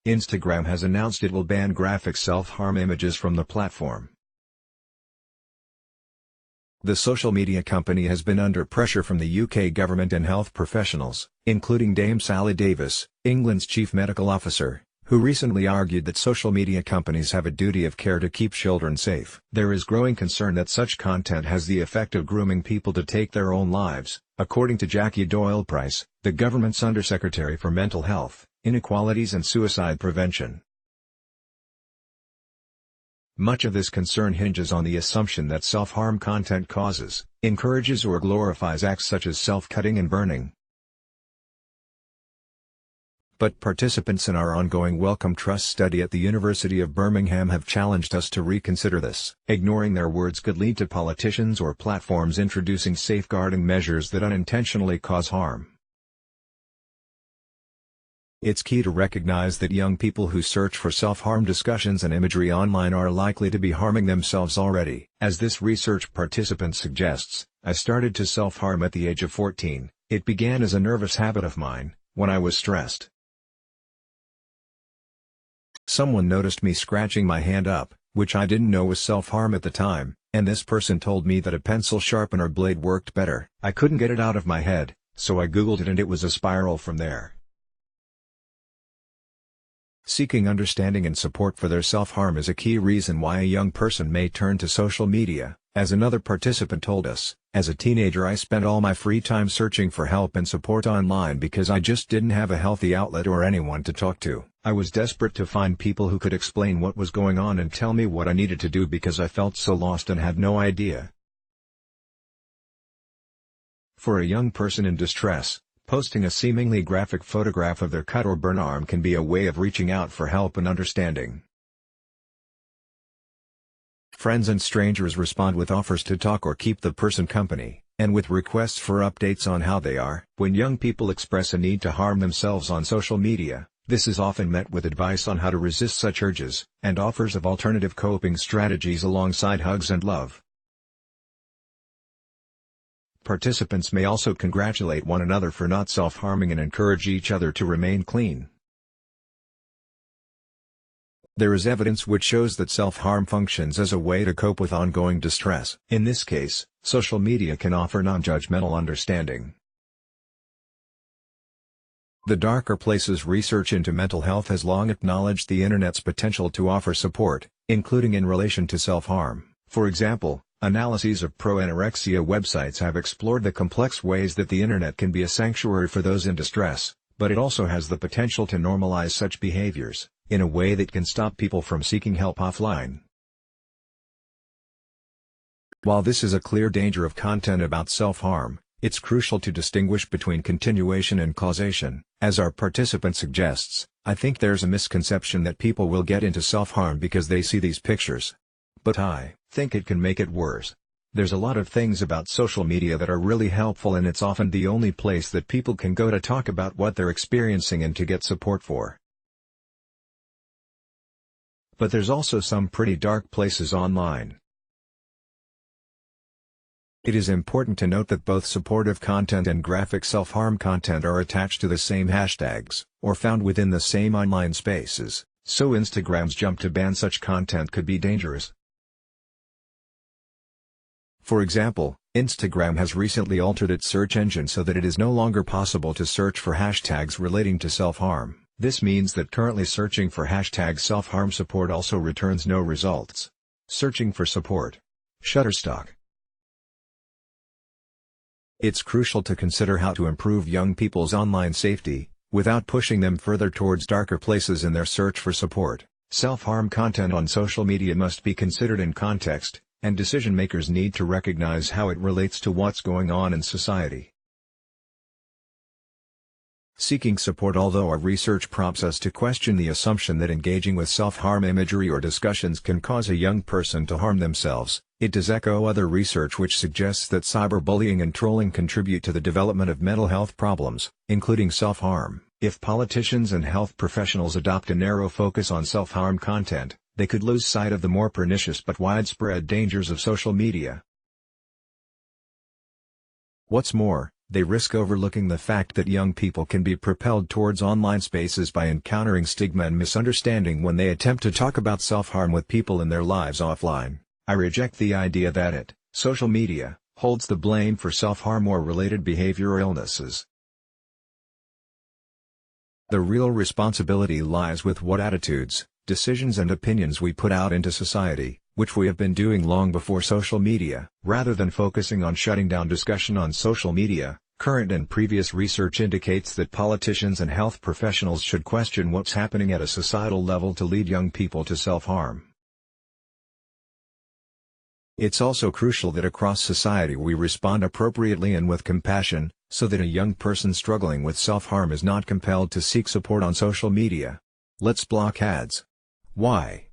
Instagram has announced it will ban graphic self-harm images from the platform. The social media company has been under pressure from the UK government and health professionals, including Dame Sally Davis, England's chief medical officer, who recently argued that social media companies have a duty of care to keep children safe. There is growing concern that such content has the effect of grooming people to take their own lives, according to Jackie Doyle-Price, the government's Undersecretary for Mental Health, Inequalities and Suicide Prevention. Much of this concern hinges on the assumption that self-harm content causes, encourages or glorifies acts such as self-cutting and burning. But participants in our ongoing Wellcome Trust study at the University of Birmingham have challenged us to reconsider this. Ignoring their words could lead to politicians or platforms introducing safeguarding measures that unintentionally cause harm. It's key to recognize that young people who search for self-harm discussions and imagery online are likely to be harming themselves already. As this research participant suggests, I started to self-harm at the age of 14. It began as a nervous habit of mine, when I was stressed. Someone noticed me scratching my hand up, which I didn't know was self-harm at the time, and this person told me that a pencil sharpener blade worked better. I couldn't get it out of my head, so I googled it and it was a spiral from there. Seeking understanding and support for their self-harm is a key reason why a young person may turn to social media, as another participant told us. As a teenager, I spent all my free time searching for help and support online because I just didn't have a healthy outlet or anyone to talk to. I was desperate to find people who could explain what was going on and tell me what I needed to do because I felt so lost and had no idea. For a young person in distress, posting a seemingly graphic photograph of their cut or burn arm can be a way of reaching out for help and understanding. Friends and strangers respond with offers to talk or keep the person company, and with requests for updates on how they are. When young people express a need to harm themselves on social media, this is often met with advice on how to resist such urges, and offers of alternative coping strategies alongside hugs and love. Participants may also congratulate one another for not self-harming and encourage each other to remain clean. There is evidence which shows that self-harm functions as a way to cope with ongoing distress. In this case, social media can offer non-judgmental understanding. The Darker Places research into mental health has long acknowledged the Internet's potential to offer support, including in relation to self-harm. For example, analyses of pro-anorexia websites have explored the complex ways that the Internet can be a sanctuary for those in distress, but it also has the potential to normalize such behaviors, in a way that can stop people from seeking help offline. While this is a clear danger of content about self-harm, it's crucial to distinguish between continuation and causation. As our participant suggests, I think there's a misconception that people will get into self-harm because they see these pictures. But I think it can make it worse. There's a lot of things about social media that are really helpful, and it's often the only place that people can go to talk about what they're experiencing and to get support for. But there's also some pretty dark places online. It is important to note that both supportive content and graphic self-harm content are attached to the same hashtags, or found within the same online spaces, so Instagram's jump to ban such content could be dangerous. For example, Instagram has recently altered its search engine so that it is no longer possible to search for hashtags relating to self-harm. This means that currently searching for hashtag self-harm support also returns no results. Searching for support. Shutterstock. It's crucial to consider how to improve young people's online safety, without pushing them further towards darker places in their search for support. Self-harm content on social media must be considered in context, and decision-makers need to recognize how it relates to what's going on in society. Seeking support. Although our research prompts us to question the assumption that engaging with self-harm imagery or discussions can cause a young person to harm themselves, it does echo other research which suggests that cyberbullying and trolling contribute to the development of mental health problems, including self-harm. If politicians and health professionals adopt a narrow focus on self-harm content, they could lose sight of the more pernicious but widespread dangers of social media. What's more, They risk overlooking the fact that young people can be propelled towards online spaces by encountering stigma and misunderstanding when they attempt to talk about self-harm with people in their lives offline. I reject the idea that social media, holds the blame for self-harm or related behavior or illnesses. The real responsibility lies with what attitudes, decisions and opinions we put out into society, which we have been doing long before social media. Rather than focusing on shutting down discussion on social media, current and previous research indicates that politicians and health professionals should question what's happening at a societal level to lead young people to self-harm. It's also crucial that across society we respond appropriately and with compassion, so that a young person struggling with self-harm is not compelled to seek support on social media. Let's block ads. Why?